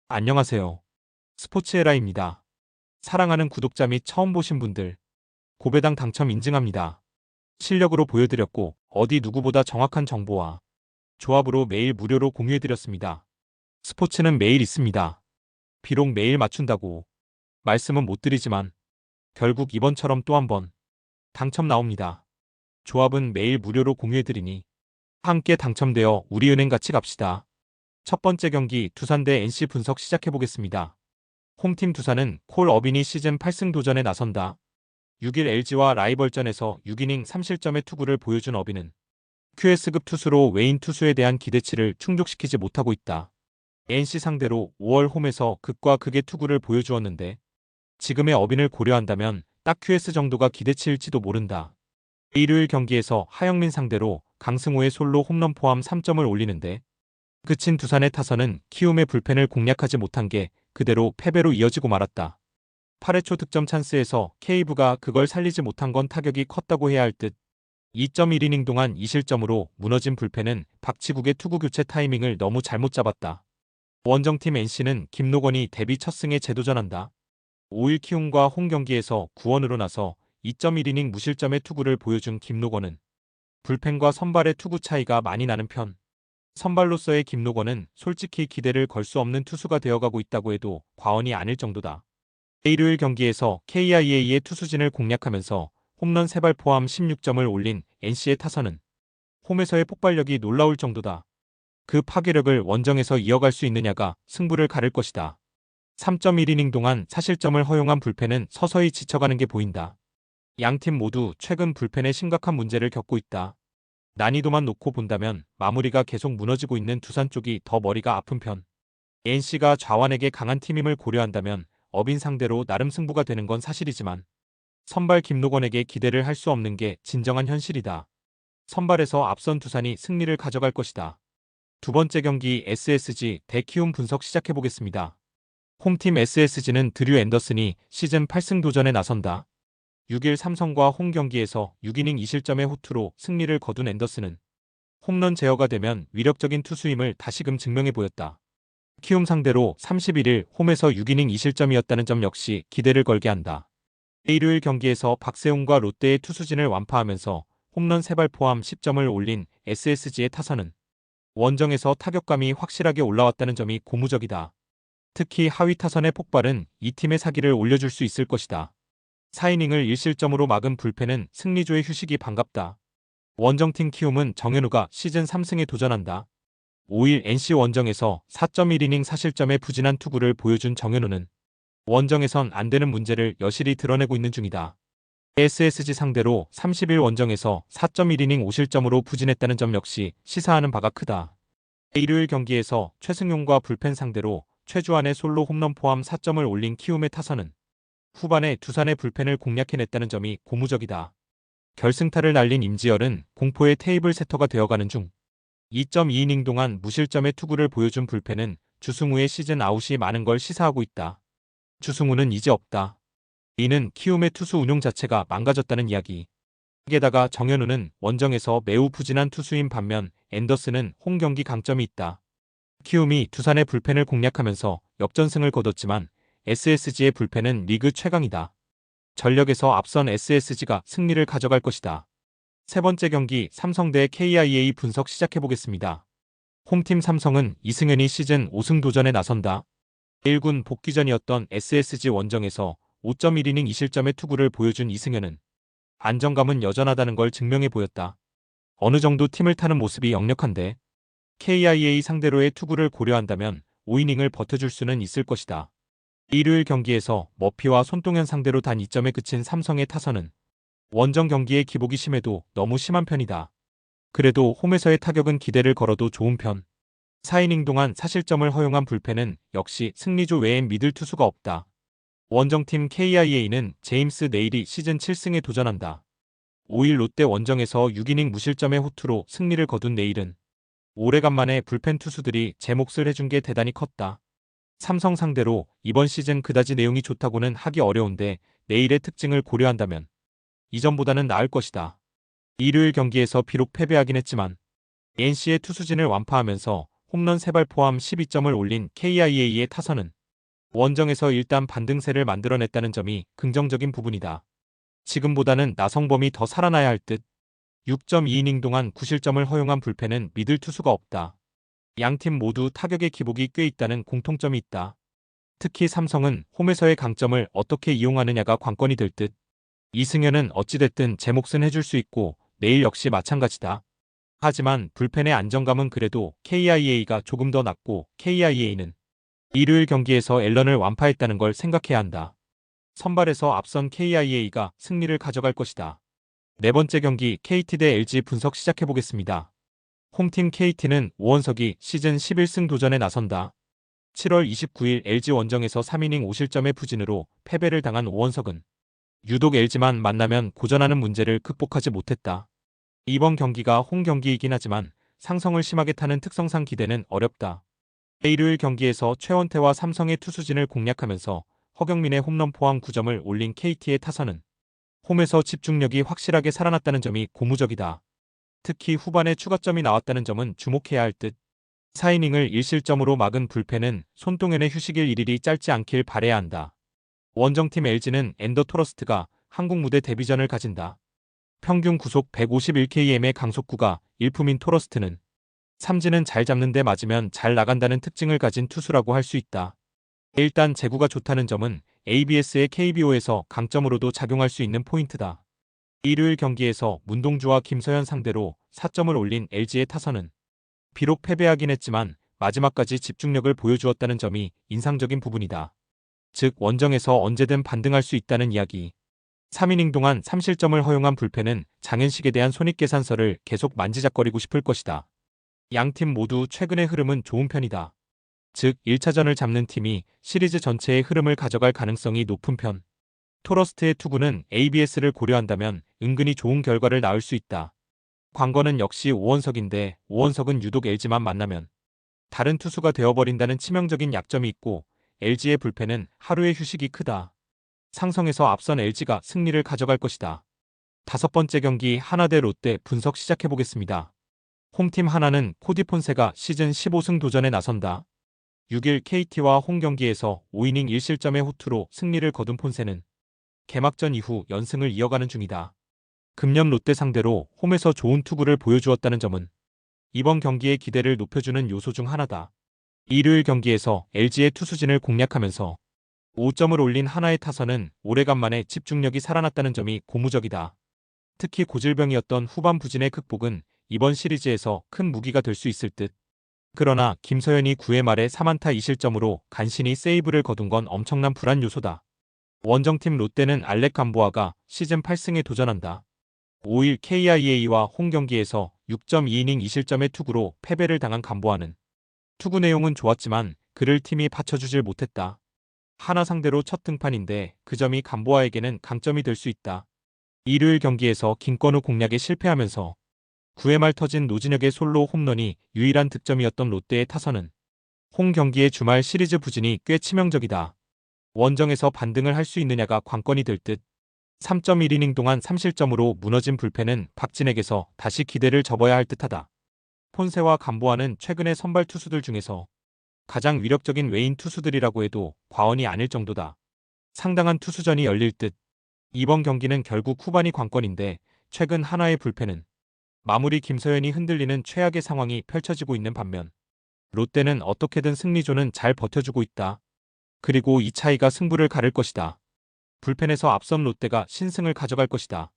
안녕하세요. 스포츠에라입니다. 사랑하는 구독자 및 처음 보신 분들, 고배당 당첨 인증합니다. 실력으로 보여드렸고, 어디 누구보다 정확한 정보와 조합으로 매일 무료로 공유해드렸습니다. 스포츠는 매일 있습니다. 비록 매일 맞춘다고 말씀은 못 드리지만, 결국 이번처럼 또 한 번 당첨 나옵니다. 조합은 매일 무료로 공유해드리니, 함께 당첨되어 우리은행 같이 갑시다. 첫 번째 경기 두산 대 NC 분석 시작해보겠습니다. 홈팀 두산은 콜 어빈이 시즌 8승 도전에 나선다. 6일 LG와 라이벌전에서 6이닝 3실점의 투구를 보여준 어빈은 QS급 투수로 외인 투수에 대한 기대치를 충족시키지 못하고 있다. NC 상대로 5월 홈에서 극과 극의 투구를 보여주었는데 지금의 어빈을 고려한다면 딱 QS 정도가 기대치일지도 모른다. 일요일 경기에서 하영민 상대로 강승호의 솔로 홈런 포함 3점을 올리는데 그친 두산의 타선은 키움의 불펜을 공략하지 못한 게 그대로 패배로 이어지고 말았다. 8회 초 득점 찬스에서 케이브가 그걸 살리지 못한 건 타격이 컸다고 해야 할 듯. 2.1이닝 동안 2실점으로 무너진 불펜은 박치국의 투구 교체 타이밍을 너무 잘못 잡았다. 원정팀 NC는 김노건이 데뷔 첫 승에 재도전한다. 5일 키움과 홈 경기에서 구원으로 나서 2.1이닝 무실점의 투구를 보여준 김노건은 불펜과 선발의 투구 차이가 많이 나는 편. 선발로서의 김노건은 솔직히 기대를 걸 수 없는 투수가 되어가고 있다고 해도 과언이 아닐 정도다. 일요일 경기에서 KIA의 투수진을 공략하면서 홈런 3발 포함 16점을 올린 NC의 타선은 홈에서의 폭발력이 놀라울 정도다. 그 파괴력을 원정에서 이어갈 수 있느냐가 승부를 가릴 것이다. 3.1이닝 동안 사실점을 허용한 불펜은 서서히 지쳐가는 게 보인다. 양팀 모두 최근 불펜에 심각한 문제를 겪고 있다. 난이도만 놓고 본다면 마무리가 계속 무너지고 있는 두산 쪽이 더 머리가 아픈 편. NC가 좌완에게 강한 팀임을 고려한다면 어빈 상대로 나름 승부가 되는 건 사실이지만 선발 김노건에게 기대를 할 수 없는 게 진정한 현실이다. 선발에서 앞선 두산이 승리를 가져갈 것이다. 두 번째 경기 SSG 대 키움 분석 시작해보겠습니다. 홈팀 SSG는 드류 앤더슨이 시즌 8승 도전에 나선다. 6일 삼성과 홈 경기에서 6이닝 2실점의 호투로 승리를 거둔 앤더슨은 홈런 제어가 되면 위력적인 투수임을 다시금 증명해 보였다. 키움 상대로 31일 홈에서 6이닝 2실점이었다는 점 역시 기대를 걸게 한다. 일요일 경기에서 박세웅과 롯데의 투수진을 완파하면서 홈런 3발 포함 10점을 올린 SSG의 타선은 원정에서 타격감이 확실하게 올라왔다는 점이 고무적이다. 특히 하위 타선의 폭발은 이 팀의 사기를 올려줄 수 있을 것이다. 4이닝을 1실점으로 막은 불펜은 승리조의 휴식이 반갑다. 원정팀 키움은 정현우가 시즌 3승에 도전한다. 5일 NC 원정에서 4.1이닝 4실점의 부진한 투구를 보여준 정현우는 원정에선 안 되는 문제를 여실히 드러내고 있는 중이다. SSG 상대로 30일 원정에서 4.1이닝 5실점으로 부진했다는 점 역시 시사하는 바가 크다. 일요일 경기에서 최승용과 불펜 상대로 최주환의 솔로 홈런 포함 4점을 올린 키움의 타선은 후반에 두산의 불펜을 공략해냈다는 점이 고무적이다. 결승타를 날린 임지열은 공포의 테이블 세터가 되어가는 중 2.2이닝 동안 무실점의 투구를 보여준 불펜은 주승우의 시즌 아웃이 많은 걸 시사하고 있다. 주승우는 이제 없다. 이는 키움의 투수 운용 자체가 망가졌다는 이야기. 게다가 정현우는 원정에서 매우 부진한 투수인 반면 앤더슨은 홈 경기 강점이 있다. 키움이 두산의 불펜을 공략하면서 역전승을 거뒀지만 SSG의 불펜은 리그 최강이다. 전력에서 앞선 SSG가 승리를 가져갈 것이다. 세 번째 경기 삼성 대 KIA 분석 시작해보겠습니다. 홈팀 삼성은 이승현이 시즌 5승 도전에 나선다. 1군 복귀전이었던 SSG 원정에서 5.1이닝 2실점의 투구를 보여준 이승현은 안정감은 여전하다는 걸 증명해 보였다. 어느 정도 팀을 타는 모습이 역력한데 KIA 상대로의 투구를 고려한다면 5이닝을 버텨줄 수는 있을 것이다. 일요일 경기에서 머피와 손동현 상대로 단 2점에 그친 삼성의 타선은 원정 경기의 기복이 심해도 너무 심한 편이다. 그래도 홈에서의 타격은 기대를 걸어도 좋은 편. 4이닝 동안 사실점을 허용한 불펜은 역시 승리조 외엔 믿을 투수가 없다. 원정팀 KIA는 제임스 네일이 시즌 7승에 도전한다. 5일 롯데 원정에서 6이닝 무실점의 호투로 승리를 거둔 네일은 오래간만에 불펜 투수들이 제 몫을 해준 게 대단히 컸다. 삼성 상대로 이번 시즌 그다지 내용이 좋다고는 하기 어려운데 네일의 특징을 고려한다면 이전보다는 나을 것이다. 일요일 경기에서 비록 패배하긴 했지만 NC의 투수진을 완파하면서 홈런 3발 포함 12점을 올린 KIA의 타선은 원정에서 일단 반등세를 만들어냈다는 점이 긍정적인 부분이다. 지금보다는 나성범이 더 살아나야 할 듯. 6.2이닝 동안 9실점을 허용한 불펜은 믿을 투수가 없다. 양팀 모두 타격의 기복이 꽤 있다는 공통점이 있다. 특히 삼성은 홈에서의 강점을 어떻게 이용하느냐가 관건이 될 듯. 이승현은 어찌됐든 제 몫은 해줄 수 있고 내일 역시 마찬가지다. 하지만 불펜의 안정감은 그래도 KIA가 조금 더 낮고 KIA는 일요일 경기에서 앨런을 완파했다는 걸 생각해야 한다. 선발에서 앞선 KIA가 승리를 가져갈 것이다. 네 번째 경기 KT 대 LG 분석 시작해보겠습니다. 홈팀 KT는 오원석이 시즌 11승 도전에 나선다. 7월 29일 LG 원정에서 3이닝 5실점의 부진으로 패배를 당한 오원석은 유독 LG만 만나면 고전하는 문제를 극복하지 못했다. 이번 경기가 홈 경기이긴 하지만 상성을 심하게 타는 특성상 기대는 어렵다. 일요일 경기에서 최원태와 삼성의 투수진을 공략하면서 허경민의 홈런 포함 9점을 올린 KT의 타선은 홈에서 집중력이 확실하게 살아났다는 점이 고무적이다. 특히 후반에 추가점이 나왔다는 점은 주목해야 할 듯. 4이닝을 1실점으로 막은 불펜은 손동현의 휴식일 일일이 짧지 않길 바라야 한다. 원정팀 LG는 앤더 토러스트가 한국 무대 데뷔전을 가진다. 평균 구속 151km의 강속구가 일품인 토러스트는 삼진은 잘 잡는데 맞으면 잘 나간다는 특징을 가진 투수라고 할 수 있다. 일단 제구가 좋다는 점은 ABS의 KBO에서 강점으로도 작용할 수 있는 포인트다. 일요일 경기에서 문동주와 김서현 상대로 4점을 올린 LG의 타선은 비록 패배하긴 했지만 마지막까지 집중력을 보여주었다는 점이 인상적인 부분이다. 즉 원정에서 언제든 반등할 수 있다는 이야기. 3이닝 동안 3실점을 허용한 불펜은 장현식에 대한 손익계산서를 계속 만지작거리고 싶을 것이다. 양팀 모두 최근의 흐름은 좋은 편이다. 즉 1차전을 잡는 팀이 시리즈 전체의 흐름을 가져갈 가능성이 높은 편. 토러스트의 투구는 ABS를 고려한다면 은근히 좋은 결과를 낳을 수 있다. 관건은 역시 오원석인데 오원석은 유독 LG만 만나면 다른 투수가 되어버린다는 치명적인 약점이 있고 LG의 불펜은 하루의 휴식이 크다. 상성에서 앞선 LG가 승리를 가져갈 것이다. 다섯 번째 경기 하나 대 롯데 분석 시작해보겠습니다. 홈팀 하나는 코디 폰세가 시즌 15승 도전에 나선다. 6일 KT와 홈 경기에서 5이닝 1실점의 호투로 승리를 거둔 폰세는 개막전 이후 연승을 이어가는 중이다. 금년 롯데 상대로 홈에서 좋은 투구를 보여주었다는 점은 이번 경기의 기대를 높여주는 요소 중 하나다. 일요일 경기에서 LG의 투수진을 공략하면서 5점을 올린 하나의 타선은 오래간만에 집중력이 살아났다는 점이 고무적이다. 특히 고질병이었던 후반 부진의 극복은 이번 시리즈에서 큰 무기가 될 수 있을 듯. 그러나 김서현이 9회 말에 3안타 2실점으로 간신히 세이브를 거둔 건 엄청난 불안 요소다. 원정팀 롯데는 알렉 감보아가 시즌 8승에 도전한다. 5일 KIA와 홈 경기에서 6.2이닝 2실점의 투구로 패배를 당한 감보아는 투구 내용은 좋았지만 그를 팀이 받쳐주질 못했다. 하나 상대로 첫 등판인데 그 점이 감보아에게는 강점이 될 수 있다. 일요일 경기에서 김건우 공략에 실패하면서 9회 말 터진 노진혁의 솔로 홈런이 유일한 득점이었던 롯데의 타선은 홈 경기의 주말 시리즈 부진이 꽤 치명적이다. 원정에서 반등을 할 수 있느냐가 관건이 될 듯. 3.1이닝 동안 3실점으로 무너진 불펜은 박진에게서 다시 기대를 접어야 할 듯하다. 폰세와 감보아는 최근의 선발 투수들 중에서 가장 위력적인 외인 투수들이라고 해도 과언이 아닐 정도다. 상당한 투수전이 열릴 듯. 이번 경기는 결국 후반이 관건인데 최근 하나의 불펜은 마무리 김서현이 흔들리는 최악의 상황이 펼쳐지고 있는 반면 롯데는 어떻게든 승리조는 잘 버텨주고 있다. 그리고 이 차이가 승부를 가를 것이다. 불펜에서 앞선 롯데가 신승을 가져갈 것이다.